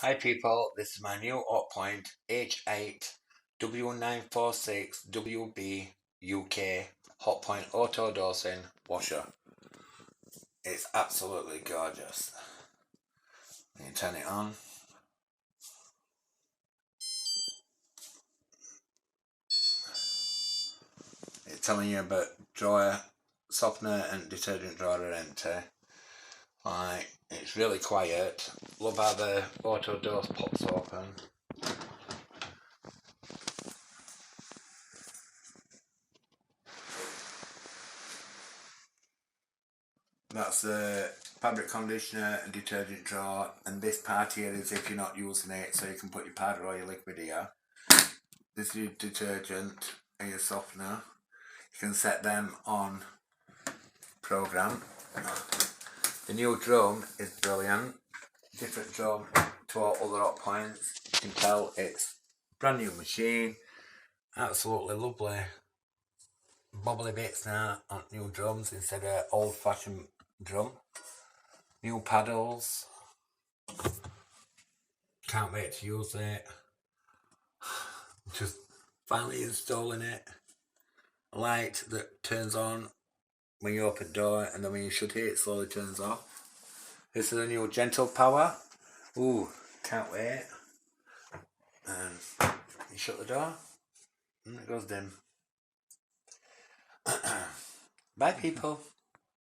Hi people, this is my new Hotpoint H8W946WBUK Hotpoint auto dosing washer. It's absolutely gorgeous. You can turn it on. It's telling you about dryer, softener and detergent drawer are empty. It's really quiet. Love how the auto dose pops open. That's the fabric conditioner and detergent drawer, and this part here is if you're not using it, so you can put your powder or your liquid here. This is your detergent and your softener. You can set them on program. The new drum is brilliant. Different drum to all other Hotpoints. You can tell it's brand new machine. Absolutely lovely. Bobbly bits now on new drums instead of old fashioned drum. New paddles. Can't wait to use it. Just finally installing it. A light that turns on when you open the door, and then when you shut it slowly turns off. This is a new gentle power. Ooh, can't wait. And you shut the door and it goes dim. Bye people.